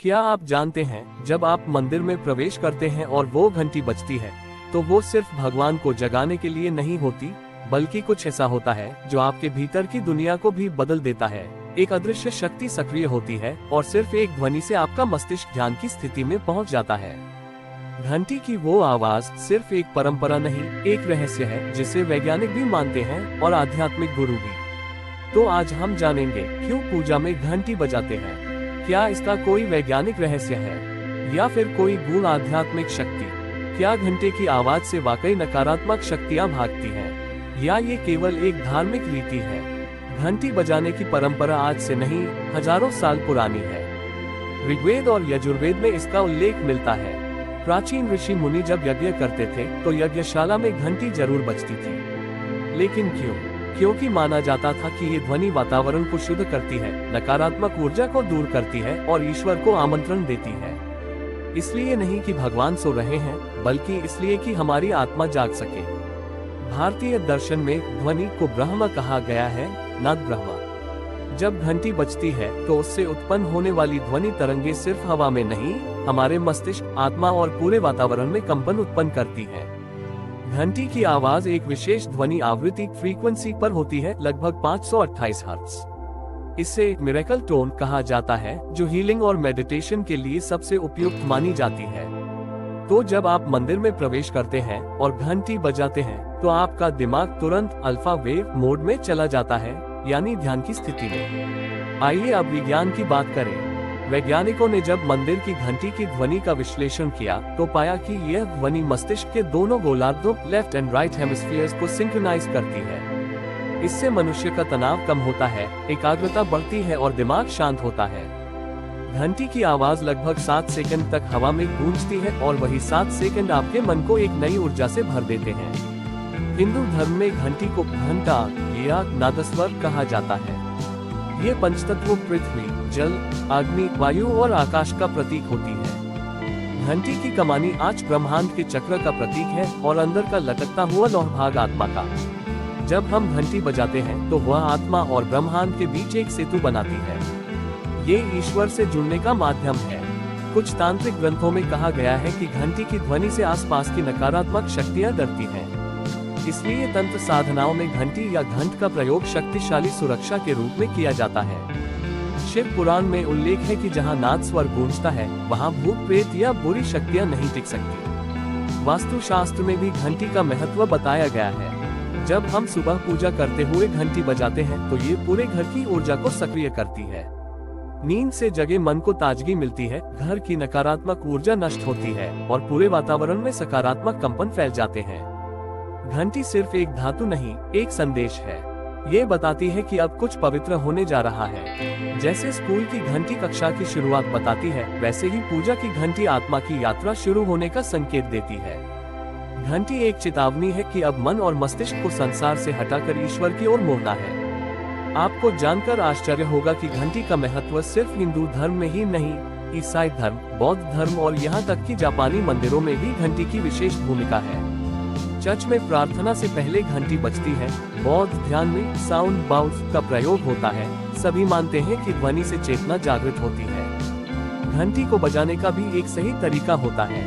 क्या आप जानते हैं, जब आप मंदिर में प्रवेश करते हैं और वो घंटी बजती है, तो वो सिर्फ भगवान को जगाने के लिए नहीं होती, बल्कि कुछ ऐसा होता है जो आपके भीतर की दुनिया को भी बदल देता है। एक अदृश्य शक्ति सक्रिय होती है और सिर्फ एक ध्वनि से आपका मस्तिष्क ध्यान की स्थिति में पहुंच जाता है। घंटी की वो आवाज सिर्फ एक परंपरा नहीं, एक रहस्य है जिसे वैज्ञानिक भी मानते हैं और आध्यात्मिक गुरु भी। तो आज हम जानेंगे क्यों पूजा में घंटी बजाते हैं। क्या इसका कोई वैज्ञानिक रहस्य है या फिर कोई गूढ़ आध्यात्मिक शक्ति? क्या घंटे की आवाज से वाकई नकारात्मक शक्तियां भागती हैं या ये केवल एक धार्मिक रीति है? घंटी बजाने की परंपरा आज से नहीं, हजारों साल पुरानी है। ऋग्वेद और यजुर्वेद में इसका उल्लेख मिलता है। प्राचीन ऋषि मुनि जब यज्ञ करते थे तो यज्ञशाला में घंटी जरूर बजती थी। लेकिन क्यों? क्योंकि माना जाता था कि ये ध्वनि वातावरण को शुद्ध करती है, नकारात्मक ऊर्जा को दूर करती है और ईश्वर को आमंत्रण देती है। इसलिए नहीं कि भगवान सो रहे हैं, बल्कि इसलिए कि हमारी आत्मा जाग सके। भारतीय दर्शन में ध्वनि को ब्रह्म कहा गया है, नाद ब्रह्म। जब घंटी बजती है तो उससे उत्पन्न होने वाली ध्वनि तरंगे सिर्फ हवा में नहीं, हमारे मस्तिष्क, आत्मा और पूरे वातावरण में कंपन उत्पन्न करती है। घंटी की आवाज एक विशेष ध्वनि आवृत्ति फ्रीक्वेंसी पर होती है, लगभग 528 हर्ट्ज। इसे मिरेकल टोन कहा जाता है, जो हीलिंग और मेडिटेशन के लिए सबसे उपयुक्त मानी जाती है। तो जब आप मंदिर में प्रवेश करते हैं और घंटी बजाते हैं, तो आपका दिमाग तुरंत अल्फा वेव मोड में चला जाता है, यानी ध्यान की स्थिति में। आइए अब विज्ञान की बात करें। वैज्ञानिकों ने जब मंदिर की घंटी की ध्वनि का विश्लेषण किया तो पाया कि यह ध्वनि मस्तिष्क के दोनों गोलार्धों, लेफ्ट एंड राइट हेमिस्फीयर्स को सिंक्रोनाइज करती है। इससे मनुष्य का तनाव कम होता है, एकाग्रता बढ़ती है और दिमाग शांत होता है। घंटी की आवाज लगभग 7 सेकंड तक हवा में गूंजती है और वही 7 सेकंड आपके मन को एक नई ऊर्जा से भर देते हैं। हिंदू धर्म में घंटी को घंटा या नादस्वर कहा जाता है। ये पंचतत्व पृथ्वी, जल, अग्नि, वायु और आकाश का प्रतीक होती है। घंटी की कमानी आज ब्रह्मांड के चक्र का प्रतीक है और अंदर का लटकता हुआ लौह भाग आत्मा का। जब हम घंटी बजाते हैं तो वह आत्मा और ब्रह्मांड के बीच एक सेतु बनाती है। ये ईश्वर से जुड़ने का माध्यम है। कुछ तांत्रिक ग्रंथों में कहा गया है कि घंटी की ध्वनि से आसपास की नकारात्मक शक्तियां डरती हैं। इसलिए तंत्र साधनाओं में घंटी या घंट का प्रयोग शक्तिशाली सुरक्षा के रूप में किया जाता है। शिव पुराण में उल्लेख है कि जहां नाद स्वर गूंजता है, वहां भूत प्रेत या बुरी शक्तियां नहीं टिक सकती। वास्तु शास्त्र में भी घंटी का महत्व बताया गया है। जब हम सुबह पूजा करते हुए घंटी बजाते हैं तो ये पूरे घर की ऊर्जा को सक्रिय करती है। नींद से जगे मन को ताजगी मिलती है, घर की नकारात्मक ऊर्जा नष्ट होती है और पूरे वातावरण में सकारात्मक कंपन फैल जाते हैं। घंटी सिर्फ एक धातु नहीं, एक संदेश है। ये बताती है कि अब कुछ पवित्र होने जा रहा है। जैसे स्कूल की घंटी कक्षा की शुरुआत बताती है, वैसे ही पूजा की घंटी आत्मा की यात्रा शुरू होने का संकेत देती है। घंटी एक चेतावनी है कि अब मन और मस्तिष्क को संसार से हटाकर ईश्वर की ओर मोड़ना है। आपको जानकर आश्चर्य होगा कि घंटी का महत्व सिर्फ हिंदू धर्म में ही नहीं, ईसाई धर्म, बौद्ध धर्म और यहाँ तक कि जापानी मंदिरों में भी घंटी की विशेष भूमिका है। चर्च में प्रार्थना से पहले घंटी बजती है। बौद्ध ध्यान में साउंड बाउल्स का प्रयोग होता है। सभी मानते हैं कि ध्वनि से चेतना जागृत होती है। घंटी को बजाने का भी एक सही तरीका होता है।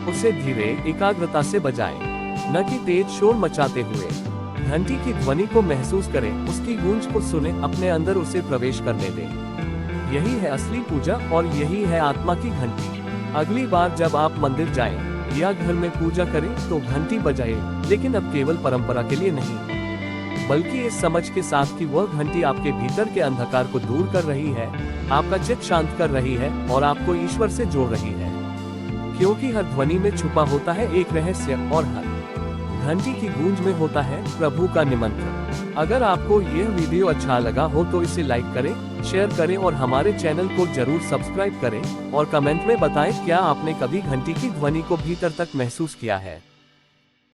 उसे धीरे, एकाग्रता से बजाएं, न कि तेज शोर मचाते हुए। घंटी की ध्वनि को महसूस करें, उसकी गूंज को सुने, अपने अंदर उसे प्रवेश करने दें। यही है असली पूजा और यही है आत्मा की घंटी। अगली बार जब आप मंदिर जाएं या घर में पूजा करें तो घंटी बजाएं, लेकिन अब केवल परंपरा के लिए नहीं, बल्कि इस समझ के साथ कि वह घंटी आपके भीतर के अंधकार को दूर कर रही है, आपका चित्त शांत कर रही है और आपको ईश्वर से जोड़ रही है। क्योंकि हर ध्वनि में छुपा होता है एक रहस्य और हर घंटी की गूंज में होता है प्रभु का निमंत्रण। अगर आपको यह वीडियो अच्छा लगा हो तो इसे लाइक करें, शेयर करें और हमारे चैनल को जरूर सब्सक्राइब करें और कमेंट में बताएं क्या आपने कभी घंटी की ध्वनि को भीतर तक महसूस किया है।